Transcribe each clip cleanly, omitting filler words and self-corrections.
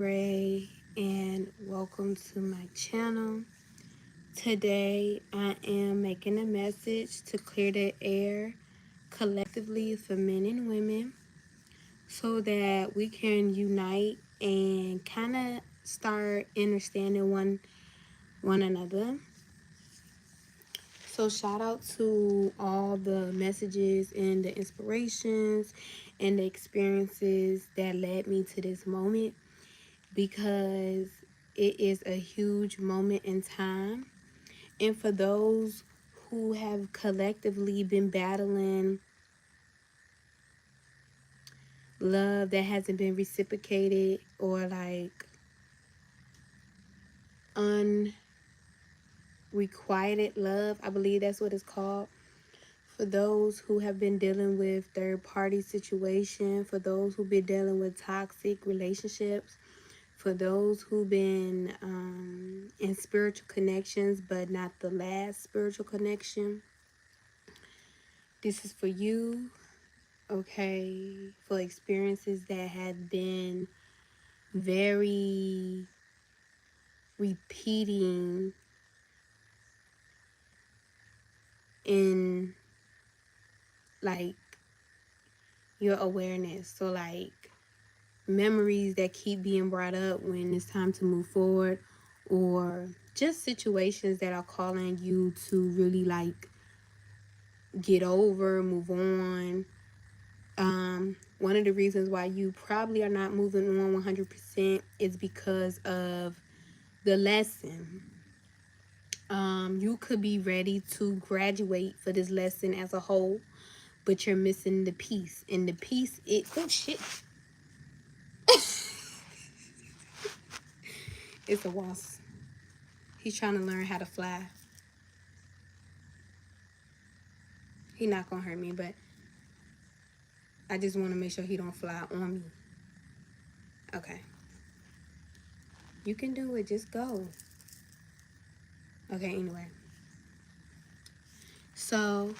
Ray, and welcome to my channel. Today I am making a message to clear the air collectively for men and women so that we can unite and kind of start understanding one another. So shout out to all the messages and the inspirations and the experiences that led me to this moment, because it is a huge moment in time. And for those who have collectively been battling love that hasn't been reciprocated, or like unrequited love, I believe that's what it's called. For those who have been dealing with third party situation, for those who've been dealing with toxic relationships, for those who've been in spiritual connections but not the last spiritual connection, this is for you. Okay, for experiences that have been very repeating in like your awareness. So like memories that keep being brought up when it's time to move forward, or just situations that are calling you to really like get over, move on. One of the reasons why you probably are not moving on 100% is because of the lesson. You could be ready to graduate for this lesson as a whole, but you're missing the piece. And the piece, oh shit, it's a wasp. He's trying to learn how to fly. He not gonna hurt me, but I just want to make sure he don't fly on me. Okay. You can do it. Just go. Okay, anyway. So,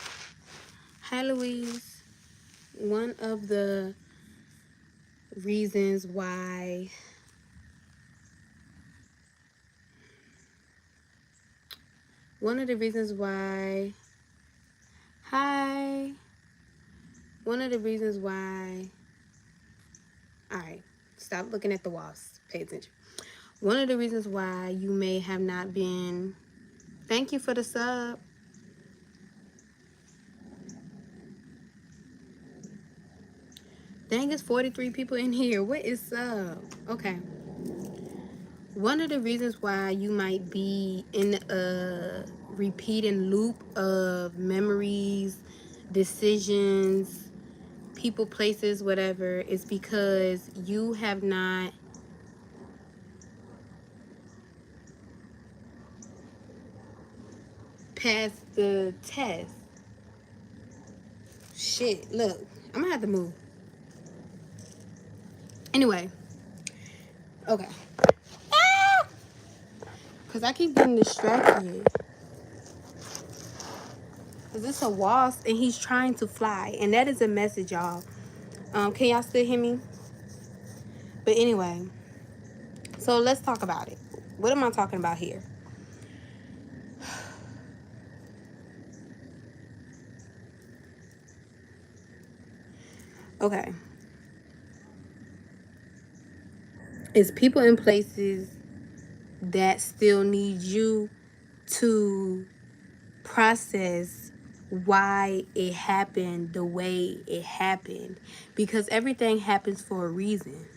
hi, Louise. One of the reasons why hi, one of the reasons why, all right, stop looking at the walls, pay attention. One of the reasons why you may have not been, thank you for the sub. Dang, it's 43 people in here. What is sub? Okay. One of the reasons why you might be in a repeating loop of memories, decisions, people, places, whatever, is because you have not passed the test. Shit, look, I'm gonna have to move. Anyway, okay. Because I keep getting distracted. Because it's a wasp and he's trying to fly. And that is a message, y'all. Can y'all still hear me? But anyway, so let's talk about it. What am I talking about here? Okay. It's people in places that still need you to process why it happened the way it happened, because everything happens for a reason.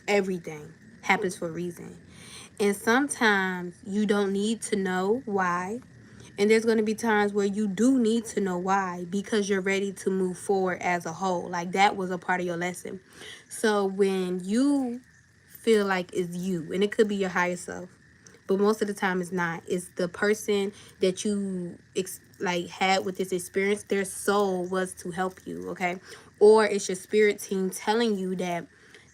Everything happens for a reason, and sometimes you don't need to know why, and there's going to be times where you do need to know why, because you're ready to move forward as a whole. Like that was a part of your lesson. So when you feel like it's you, and it could be your higher self, but most of the time it's not. It's the person that you like had with this experience. Their soul was to help you, okay? Or it's your spirit team telling you that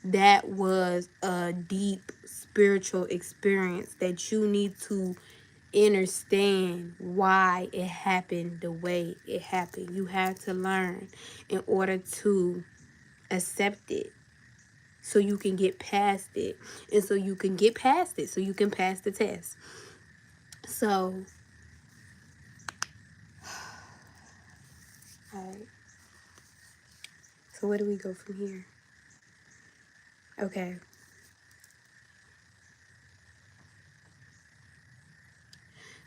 that was a deep spiritual experience that you need to understand why it happened the way it happened. You have to learn in order to accept it. so you can get past it. And so you can get past it so you can pass the test. So, all right. So where do we go from here? Okay.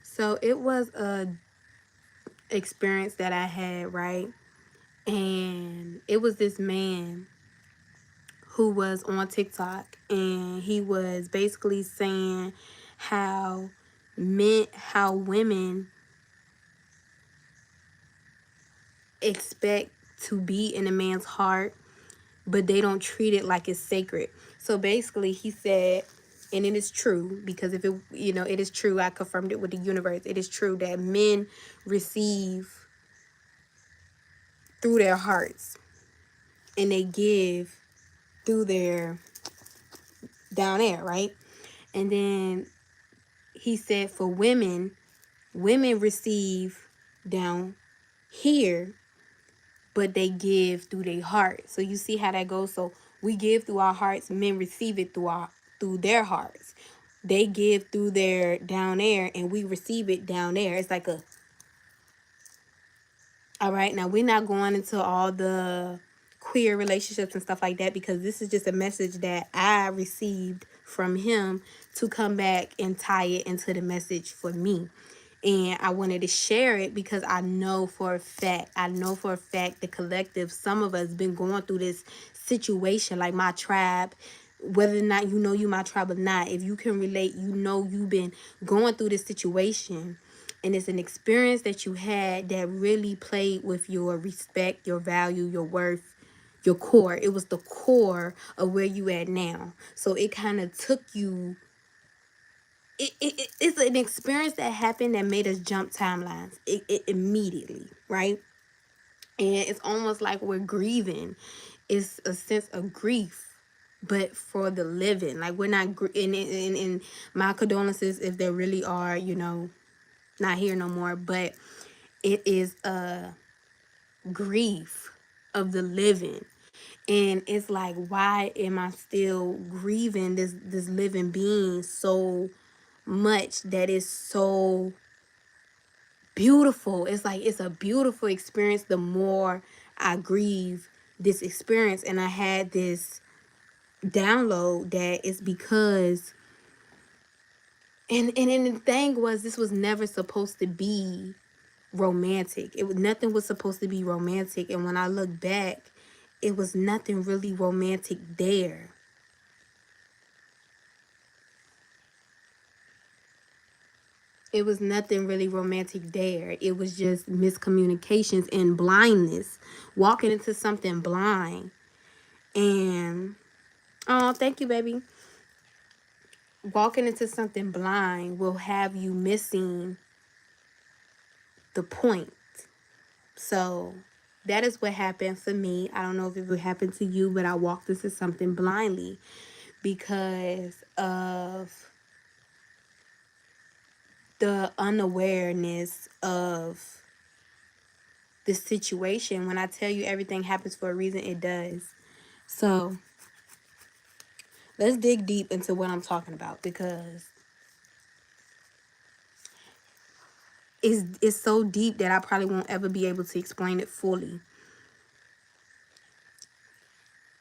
So it was a experience that I had, right? And it was this man who was on TikTok, and he was basically saying how how women expect to be in a man's heart, but they don't treat it like it's sacred. So basically he said, and it is true, because if it, it is true, I confirmed it with the universe. It is true that men receive through their hearts, and they give through their down there, right? And then he said for women, women receive down here, but they give through their heart. So you see how that goes. So we give through our hearts, men receive it through their hearts. They give through their down there, and we receive it down there. It's like a, all right. Now we're not going into all the queer relationships and stuff like that, because this is just a message that I received from him to come back and tie it into the message for me. And I wanted to share it because I know for a fact the collective, some of us been going through this situation, like my tribe, whether or not you my tribe or not. If you can relate, you've been going through this situation, and it's an experience that you had that really played with your respect, your value, your worth, your core. It was the core of where you at now. So it kind of took you, it's an experience that happened that made us jump timelines it immediately, right? And it's almost like we're grieving. It's a sense of grief, but for the living. Like we're not in my condolences if there really are, not here no more. But it is a grief of the living. And it's like, why am I still grieving this living being so much that is so beautiful? It's like, it's a beautiful experience the more I grieve this experience. And I had this download that it's because, and the thing was, this was never supposed to be romantic. Nothing was supposed to be romantic. And when I look back, it was nothing really romantic there. It was nothing really romantic there. It was just miscommunications and blindness, walking into something blind. And oh, thank you, baby. Walking into something blind will have you missing the point. So that is what happened for me. I don't know if it would happen to you, but I walked into something blindly because of the unawareness of the situation. When I tell you everything happens for a reason, it does. So let's dig deep into what I'm talking about, because it's so deep that I probably won't ever be able to explain it fully.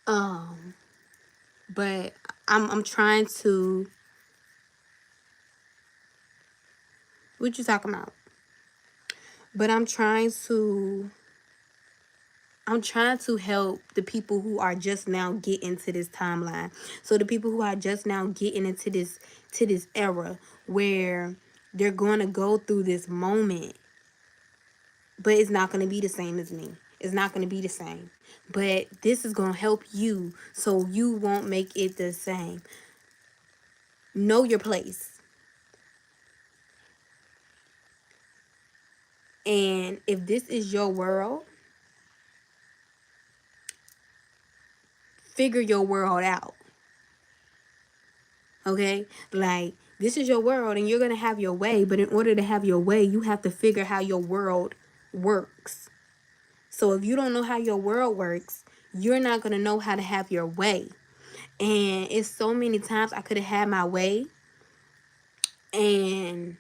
But I'm trying to. What you talking about? But I'm trying to help the people who are just now getting to this timeline. So the people who are just now getting into this era where they're going to go through this moment, but it's not going to be the same as me. It's not going to be the same. But this is going to help you so you won't make it the same. Know your place. And if this is your world, figure your world out. Okay? Like, this is your world and you're going to have your way. But in order to have your way, you have to figure how your world works. So if you don't know how your world works, you're not going to know how to have your way. And it's so many times I could have had my way, and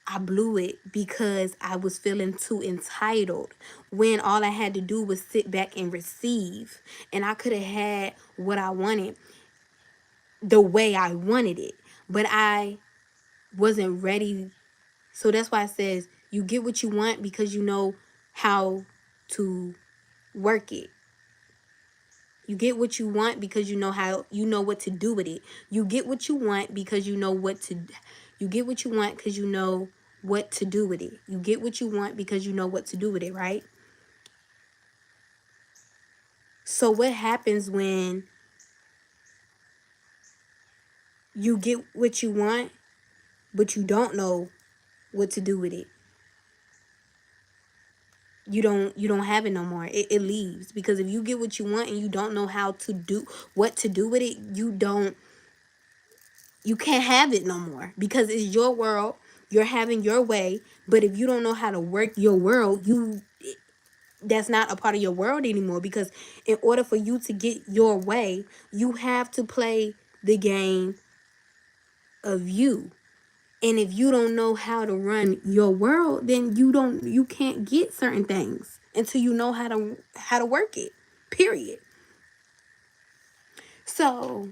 I blew it because I was feeling too entitled, when all I had to do was sit back and receive. And I could have had what I wanted the way I wanted it, but I wasn't ready. So that's why it says you get what you want because you know how to work it. You get what you want because you know what to do with it. You get what you want because you get what you want because you know what to do with it. You get what you want because you know what to do with it, right? So what happens when you get what you want but you don't know what to do with it? You don't have it no more. It leaves, because if you get what you want and you don't know how to do what to do with it, you can't have it no more, because it's your world. You're having your way, but if you don't know how to work your world, that's not a part of your world anymore, because in order for you to get your way, you have to play the game of you. And if you don't know how to run your world, then you can't get certain things until you know how to work it. Period. So,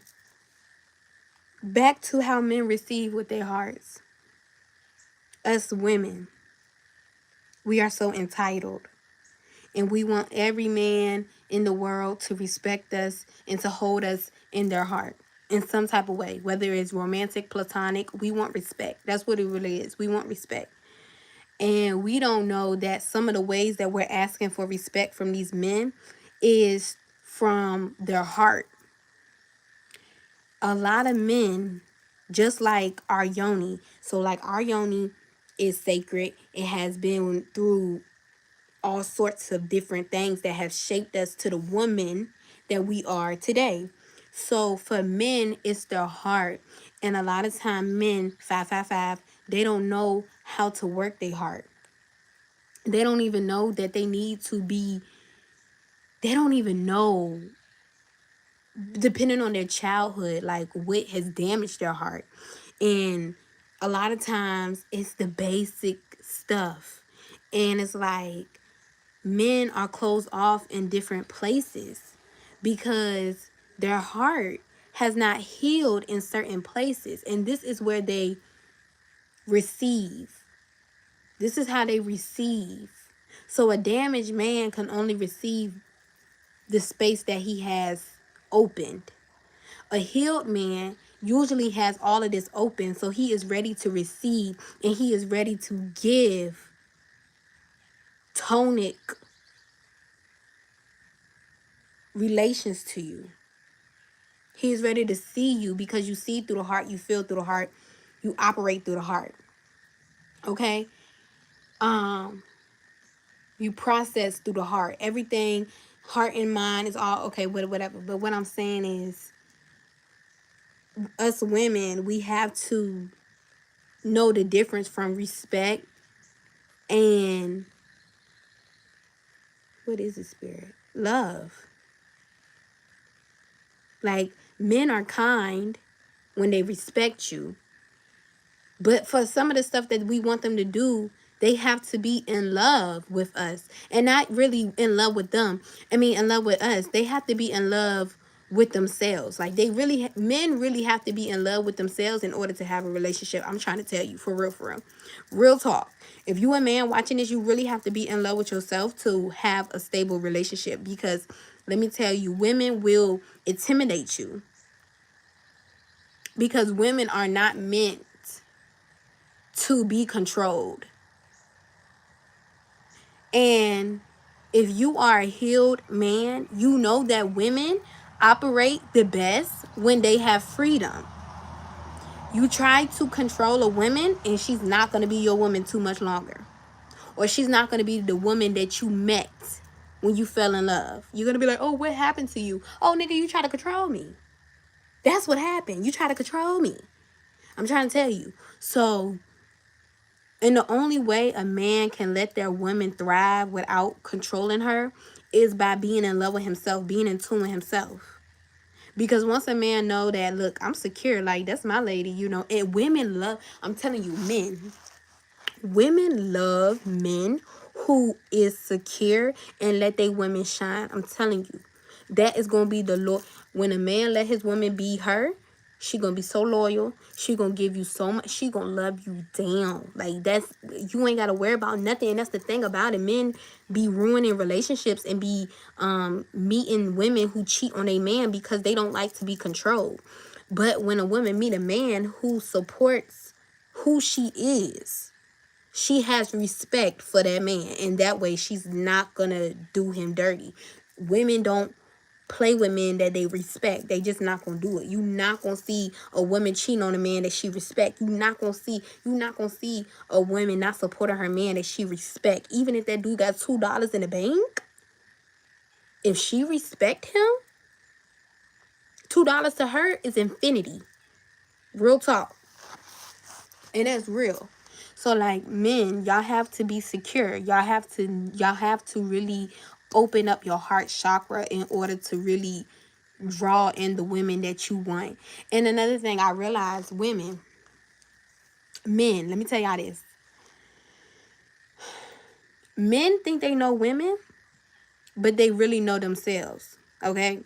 back to how men receive with their hearts. Us women, we are so entitled, and we want every man in the world to respect us and to hold us in their heart in some type of way, whether it's romantic, platonic. We want respect. That's what it really is. We want respect. And we don't know that some of the ways that we're asking for respect from these men is from their heart. A lot of men, just like our yoni, so like our yoni is sacred. It has been through all sorts of different things that have shaped us to the woman that we are today. So for men, it's their heart. And a lot of time men, 555, they don't know how to work their heart. They don't even know that they don't even know, depending on their childhood, like what has damaged their heart. And a lot of times it's the basic stuff. And it's like men are closed off in different places because their heart has not healed in certain places. And this is where they receive. This is how they receive. So a damaged man can only receive the space that he has opened. A healed man usually has all of this open, so he is ready to receive, and he is ready to give tonic relations to you. He is ready to see you because you see through the heart, you feel through the heart, you operate through the heart. Okay? Um, you process through the heart. Everything, heart and mind, is all okay, whatever. But what I'm saying is, us women, we have to know the difference from respect and, what is the spirit? Love. Like, men are kind when they respect you. But for some of the stuff that we want them to do, they have to be in love with us. And not really in love with them. I mean, in love with us. They have to be in love with themselves. Like, men really have to be in love with themselves in order to have a relationship. I'm trying to tell you, for real, for real. Real talk. If you a man watching this, you really have to be in love with yourself to have a stable relationship. Because let me tell you, women will intimidate you. Because women are not meant to be controlled. And if you are a healed man, you know that women operate the best when they have freedom. You try to control a woman and she's not going to be your woman too much longer. Or she's not going to be the woman that you met when you fell in love. You're going to be like, oh, what happened to you? Oh, nigga, you try to control me. That's what happened. You try to control me. I'm trying to tell you. So, and the only way a man can let their woman thrive without controlling her is by being in love with himself, being in tune with himself. Because once a man know that, look, I'm secure, like that's my lady, you know. And women love, I'm telling you, women love men who is secure and let they women shine. I'm telling you, that is gonna be the Lord. When a man let his woman be her, she gonna be so loyal. She gonna give you so much. She gonna love you down. Like that's, you ain't gotta worry about nothing. And that's the thing about it. Men be ruining relationships and be meeting women who cheat on a man because they don't like to be controlled. But when a woman meet a man who supports who she is, she has respect for that man, and that way she's not gonna do him dirty. Women don't play with men that they respect. They just not gonna do it. You not gonna see a woman cheating on a man that she respect. You not gonna see a woman not supporting her man that she respect. Even if that dude got $2 in the bank, if she respect him, $2 to her is infinity. Real talk. And that's real. So like, men, y'all have to be secure. Y'all have to really open up your heart chakra in order to really draw in the women that you want. And another thing I realized, men, let me tell y'all this. Men think they know women, but they really know themselves. Okay?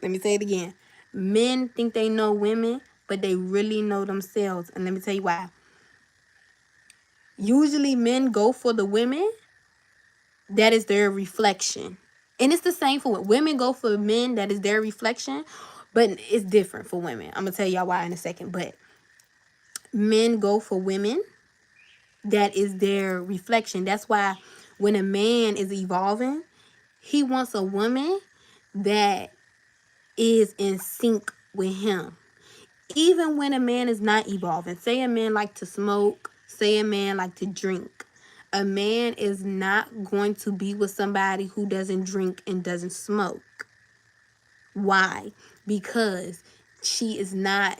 Let me say it again. Men think they know women, but they really know themselves. And let me tell you why. Usually men go for the women that is their reflection. And it's the same for women go for men that is their reflection, but it's different for women. I'm going to tell y'all why in a second. But men go for women that is their reflection. That's why when a man is evolving, he wants a woman that is in sync with him. Even when a man is not evolving, say a man like to smoke, say a man like to drink, a man is not going to be with somebody who doesn't drink and doesn't smoke. Why? Because she is not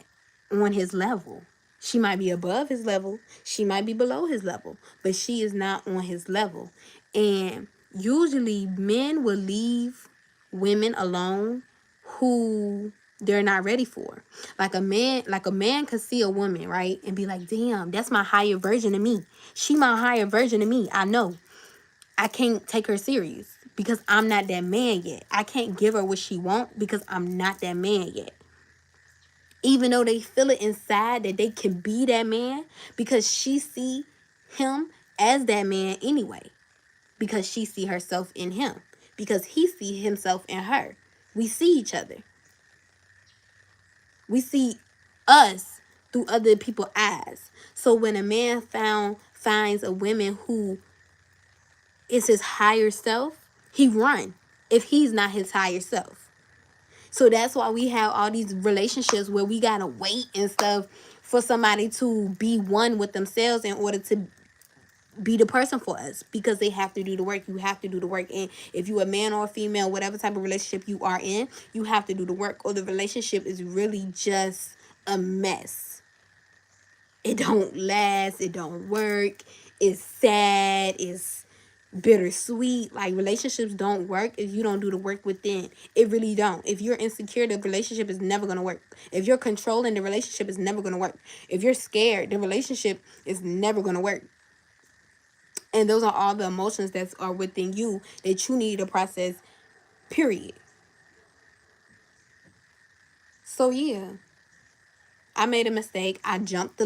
on his level. She might be above his level, she might be below his level, but she is not on his level. And usually men will leave women alone who they're not ready for. Like a man could see a woman, right? And be like, damn, that's my higher version of me. She my higher version of me. I know. I can't take her serious because I'm not that man yet. I can't give her what she want because I'm not that man yet. Even though they feel it inside that they can be that man, because she see him as that man anyway, because she see herself in him, because he see himself in her. We see each other. We see us through other people's eyes. So when a man finds a woman who is his higher self, he run if he's not his higher self. So that's why we have all these relationships where we gotta wait and stuff for somebody to be one with themselves in order to be the person for us, because they have to do the work. You have to do the work. And if you a man or a female, whatever type of relationship you are in, you have to do the work, or the relationship is really just a mess. It don't last, it don't work, it's sad, it's bittersweet. Like, relationships don't work if you don't do the work within. It really don't. If you're insecure, the relationship is never going to work. If you're controlling, the relationship is never going to work. If you're scared, the relationship is never going to work. And those are all the emotions that are within you that you need to process, period. So yeah, I made a mistake. I jumped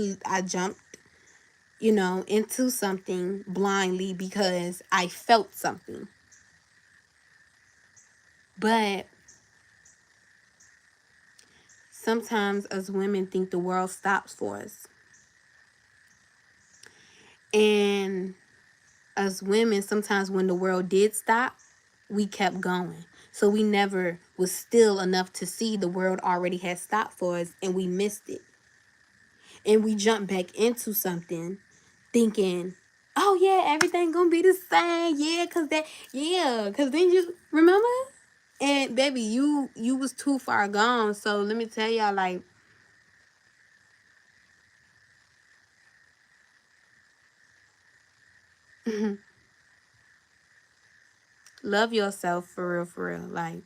into something blindly because I felt something. But sometimes us women think the world stops for us. And us women, sometimes when the world did stop, we kept going. So we never was still enough to see the world already had stopped for us, and we missed it. And we jumped back into something thinking, oh yeah, everything gonna be the same. Cause then you remember? And baby, you was too far gone. So let me tell y'all, like, love yourself for real, for real. Like,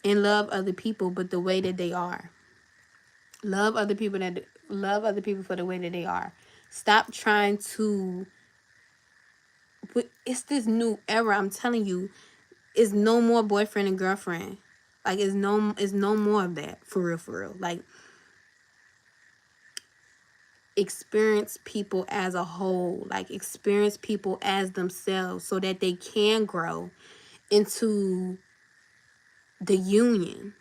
and love other people, but the way that they are. Love other people for the way that they are. Stop trying to. It's this new era. I'm telling you, it's no more boyfriend and girlfriend. Like it's no more of that, for real, for real. Like, experience people as a whole. Like, experience people as themselves so that they can grow into the union.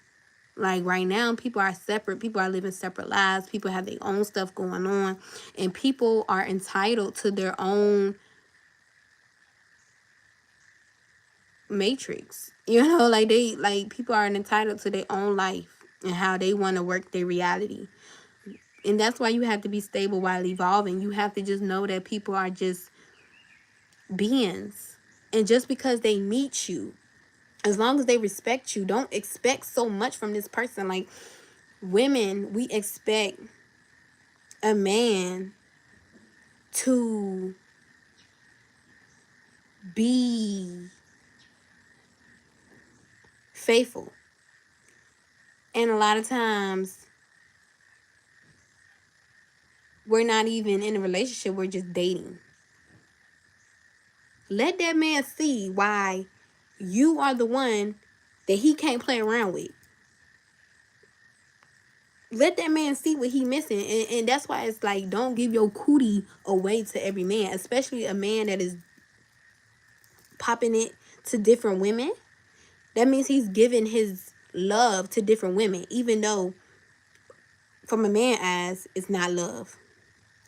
Like, right now, people are separate. People are living separate lives. People have their own stuff going on. And people are entitled to their own matrix. You know, like people are entitled to their own life and how they want to work their reality. And that's why you have to be stable while evolving. You have to just know that people are just beings. And just because they meet you, as long as they respect you, don't expect so much from this person. Like, women, we expect a man to be faithful. And a lot of times, we're not even in a relationship, we're just dating. Let that man see why you are the one that he can't play around with. Let that man see what he missing. And that's why it's like, don't give your cootie away to every man, especially a man that is popping it to different women. That means he's giving his love to different women, even though from a man's eyes, it's not love.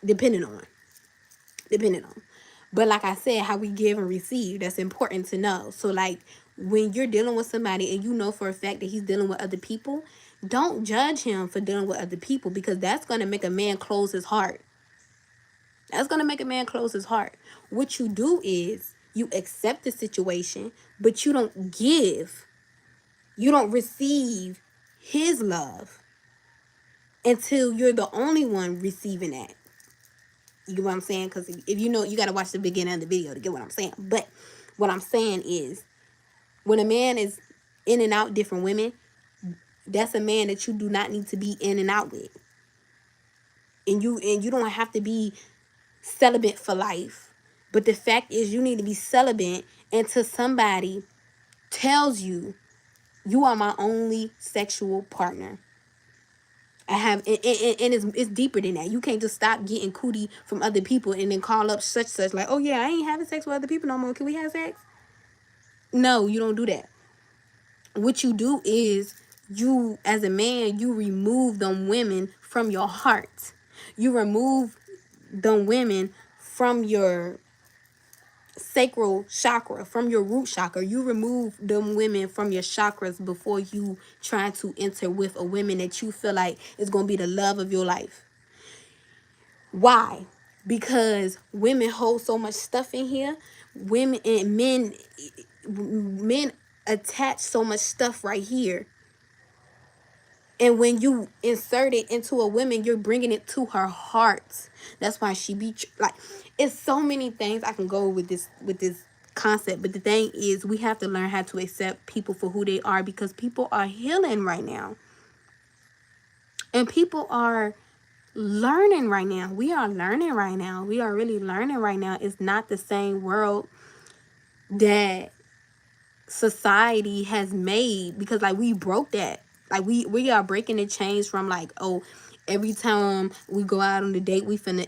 Depending on. Depending on. But like I said, how we give and receive, that's important to know. So, like, when you're dealing with somebody and you know for a fact that he's dealing with other people, don't judge him for dealing with other people, because that's going to make a man close his heart. That's going to make a man close his heart. What you do is you accept the situation, but you don't give, you don't receive his love until you're the only one receiving that. You get what I'm saying? Because if you know, you got to watch the beginning of the video to get what I'm saying. But what I'm saying is, when a man is in and out different women, that's a man that you do not need to be in and out with. And you don't have to be celibate for life. But the fact is, you need to be celibate until somebody tells you, you are my only sexual partner. I have, and it's deeper than that. You can't just stop getting cootie from other people and then call up such like, oh yeah, I ain't having sex with other people no more. Can we have sex? No, you don't do that. What you do is, you, as a man, you remove them women from your heart. You remove them women from your sacral chakra, from your root chakra. You remove them women from your chakras before you try to enter with a woman that you feel like is going to be the love of your life. Why? Because women hold so much stuff in here. Women and men attach so much stuff right here. And when you insert it into a woman, you're bringing it to her heart. That's why she be like, it's so many things I can go with this concept. But the thing is, we have to learn how to accept people for who they are, because people are healing right now. And people are learning right now. We are learning right now. We are really learning right now. It's not the same world that society has made, because like we broke that. Like we are breaking the chains from like, oh, every time we go out on the date we finna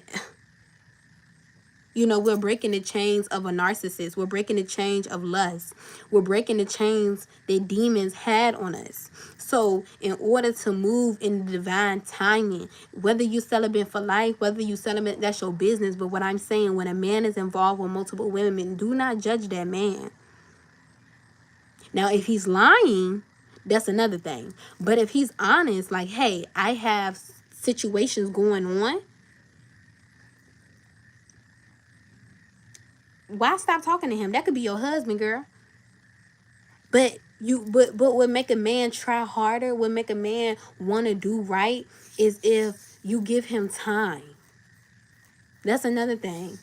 we're breaking the chains of a narcissist. We're breaking the chains of lust. We're breaking the chains that demons had on us. So in order to move in the divine timing, whether you celibate for life, whether you celibate, that's your business. But what I'm saying, when a man is involved with multiple women, do not judge that man. Now, if he's lying, that's another thing. But if he's honest, like, hey, I have situations going on, why stop talking to him? That could be your husband, girl. But what make a man try harder, what make a man want to do right, is if you give him time. That's another thing.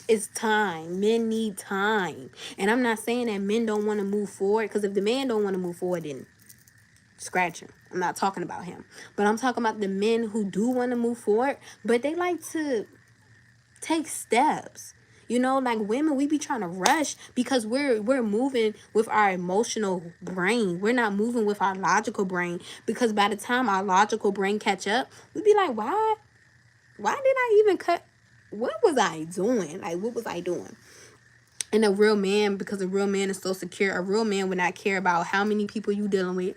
It's time. Men need time. And I'm not saying that men don't want to move forward, because if the man don't want to move forward, then Scratch him. I'm not talking about him. But I'm talking about the men who do want to move forward, but they like to take steps. You know, like women, we be trying to rush because we're moving with our emotional brain. We're not moving with our logical brain, because by the time our logical brain catch up, we be like, why did I even cut? What was I doing? Like, what was I doing? And a real man, because a real man is so secure, a real man would not care about how many people you dealing with.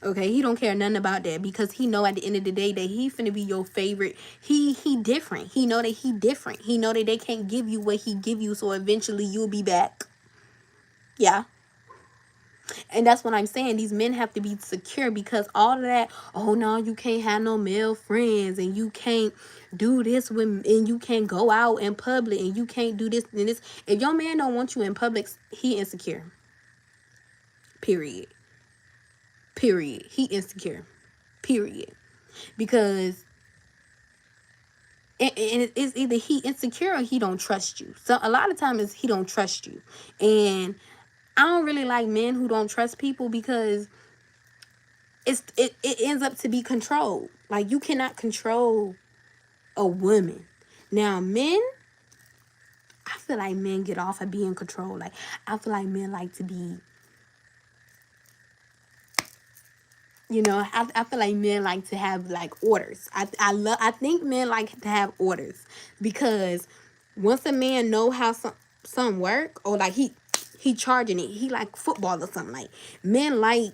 Okay, he don't care nothing about that, because he know at the end of the day that he finna be your favorite. He different. He know that he different. He know that they can't give you what he give you, so eventually you'll be back. Yeah. And that's what I'm saying. These men have to be secure, because all of that, oh no, you can't have no male friends, and you can't do this with, and you can't go out in public, and you can't do this and this. If your man don't want you in public, he insecure. Period. Period. He insecure. Period. Because and it's either he insecure or he don't trust you. So a lot of times he don't trust you. And I don't really like men who don't trust people, because it ends up to be controlled. Like, you cannot control a woman. Now men, I feel like men get off of being controlled. Like, I feel like men like to be, you know, I feel like men like to have like orders. I think men like to have orders, because once a man know how some work, or like he charging it, he like football or something. Like, men like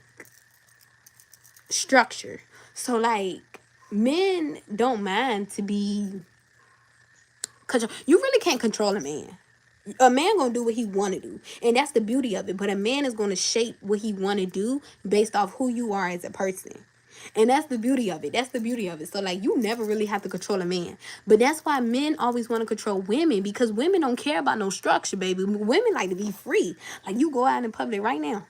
structure. So like, men don't mind to be control. You really can't control a man. A man gonna do what he want to do, and that's the beauty of it. But a man is gonna shape what he want to do based off who you are as a person, and that's the beauty of it. That's the beauty of it. So like, you never really have to control a man. But that's why men always want to control women, because women don't care about no structure, baby. Women like to be free. Like, you go out in public right now,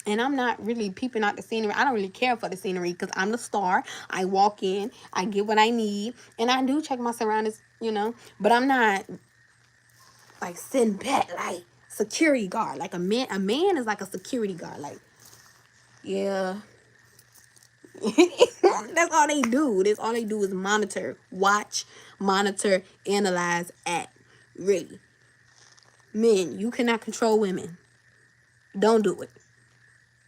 and I'm not really peeping out the scenery. I don't really care for the scenery, because I'm the star. I walk in, I get what I need, and I do check my surroundings, you know. But I'm not like sitting back like security guard. Like, a man is like a security guard. Like, yeah. That's all they do. That's all they do is monitor, watch, monitor, analyze, act. Really. Men, you cannot control women. Don't do it.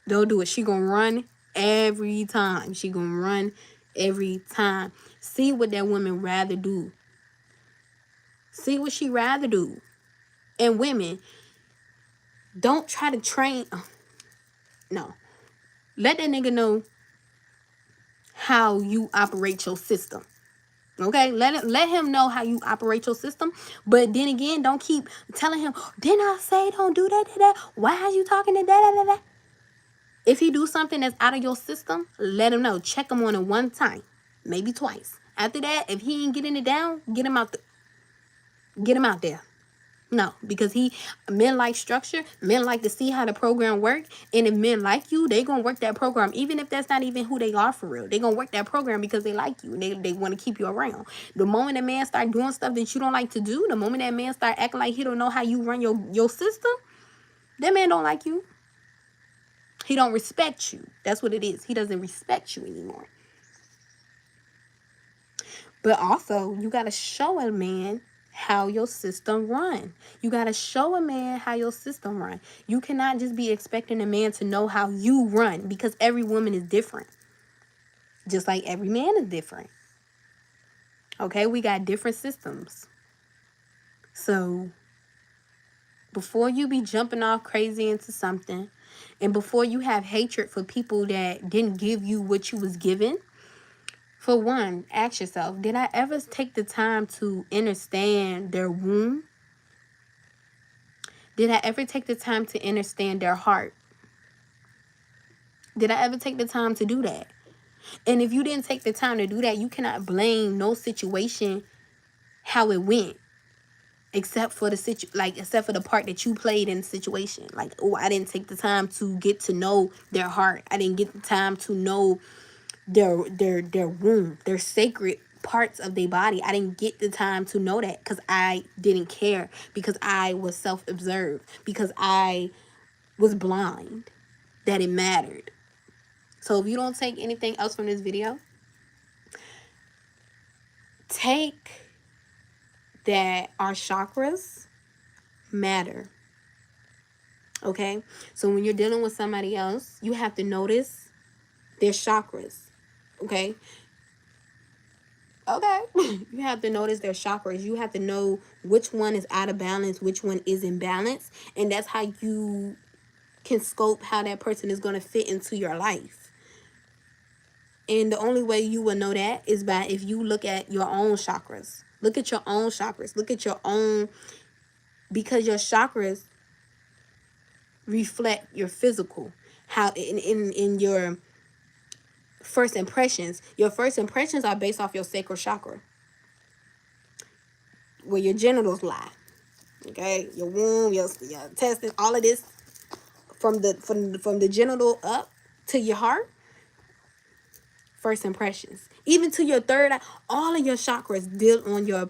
Don't do it. She gonna run every time. She gonna run every time. See what that woman rather do. See what she rather do. And women, don't try to train. No. Let that nigga know how you operate your system. Okay, let him know how you operate your system. But then again, don't keep telling him, didn't I say don't do that? Why are you talking to that? If he do something that's out of your system, let him know. Check him on it one time, maybe twice. After that, if he ain't getting it down, get him out. Get him out there. No, because men like structure. Men like to see how the program work. And if men like you, they gonna work that program, even if that's not even who they are for real. They gonna work that program because they like you. They want to keep you around. The moment a man start doing stuff that you don't like to do, the moment that man start acting like he don't know how you run your system, that man don't like you. He don't respect you. That's what it is. He doesn't respect you anymore. But also, you gotta show a man how your system run. You got to show a man how your system run. You cannot just be expecting a man to know how you run, because every woman is different. Just like every man is different. Okay, we got different systems. So before you be jumping off crazy into something, and before you have hatred for people that didn't give you what you was given, for one, ask yourself, did I ever take the time to understand their womb? Did I ever take the time to understand their heart? Did I ever take the time to do that? And if you didn't take the time to do that, you cannot blame no situation how it went, except for except for the part that you played in the situation. Like, oh, I didn't take the time to get to know their heart. I didn't get the time to know their womb, their sacred parts of their body. I didn't get the time to know that because I didn't care, because I was self-observed, because I was blind. that it mattered. So if you don't take anything else from this video, take that our chakras matter. Okay? So when you're dealing with somebody else, you have to notice their chakras. Okay? Okay. You have to notice their chakras. You have to know which one is out of balance, which one is in balance. And that's how you can scope how that person is going to fit into your life. And the only way you will know that is by if you look at your own chakras. Look at your own chakras. Look at your own, because your chakras reflect your physical. How in your first impressions. Your first impressions are based off your sacral chakra, where your genitals lie. Okay, your womb, your intestines, all of this from the genital up to your heart. First impressions, even to your third eye, all of your chakras deal on your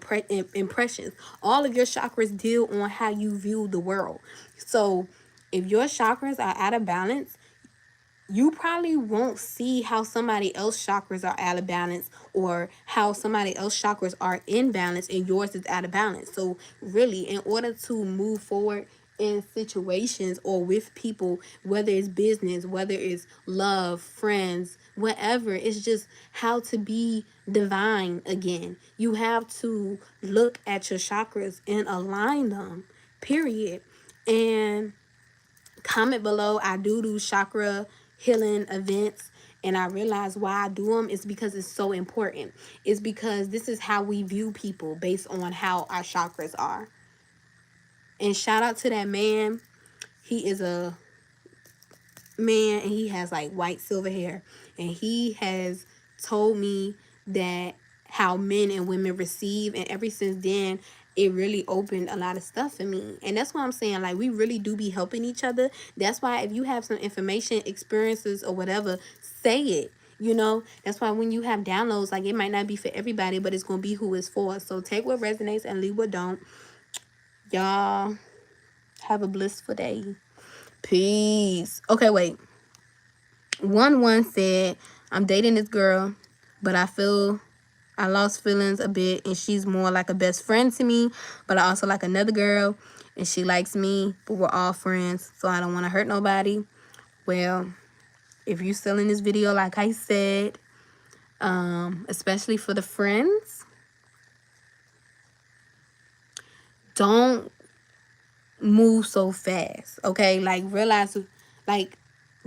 impressions. All of your chakras deal on how you view the world. So, if your chakras are out of balance, you probably won't see how somebody else's chakras are out of balance, or how somebody else's chakras are in balance and yours is out of balance. So really, in order to move forward in situations or with people, whether it's business, whether it's love, friends, whatever, it's just how to be divine again. You have to look at your chakras and align them, period. And comment below. I do chakra healing events, and I realize why I do them is because it's so important. It's because this is how we view people based on how our chakras are. And shout out to that man. He is a man and he has like white silver hair, and he has told me that how men and women receive, and ever since then it really opened a lot of stuff for me. And that's why I'm saying, like, we really do be helping each other. That's why if you have some information, experiences, or whatever, say it. You know, that's why when you have downloads, like, it might not be for everybody, but it's gonna be who it's for. So take what resonates and leave what don't. Y'all have a blissful day. Peace. Okay, wait. One said, I'm dating this girl, but I feel I lost feelings a bit, and she's more like a best friend to me, but I also like another girl, and she likes me, but we're all friends, so I don't want to hurt nobody. Well, if you're still in this video, like I said, especially for the friends, don't move so fast, okay? Like, realize, like,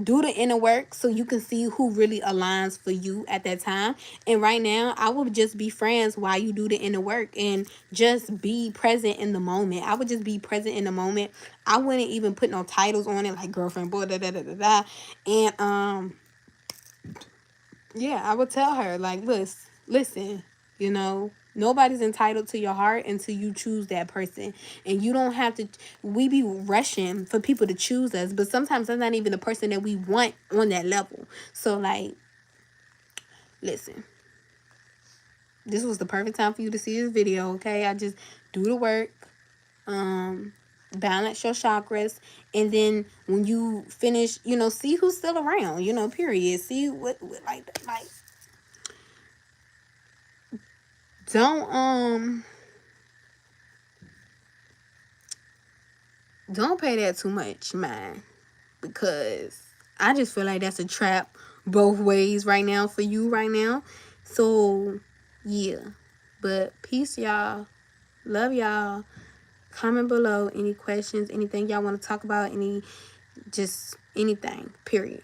do the inner work so you can see who really aligns for you at that time. And right now, I would just be friends while you do the inner work, and just be present in the moment. I would just be present in the moment. I wouldn't even put no titles on it, like girlfriend, boy, da da da da da. And yeah, I would tell her, like, listen, you know, nobody's entitled to your heart until you choose that person. And you don't have to, we be rushing for people to choose us, but sometimes that's not even the person that we want on that level. So, like, listen, this was the perfect time for you to see this video, okay? I just do the work, balance your chakras, and then when you finish, you know, see who's still around, you know, period. See what like don't don't pay that too much mind, because I just feel like that's a trap both ways right now for you right now. So yeah, but peace, y'all. Love y'all. Comment below any questions, anything y'all want to talk about, just anything, period.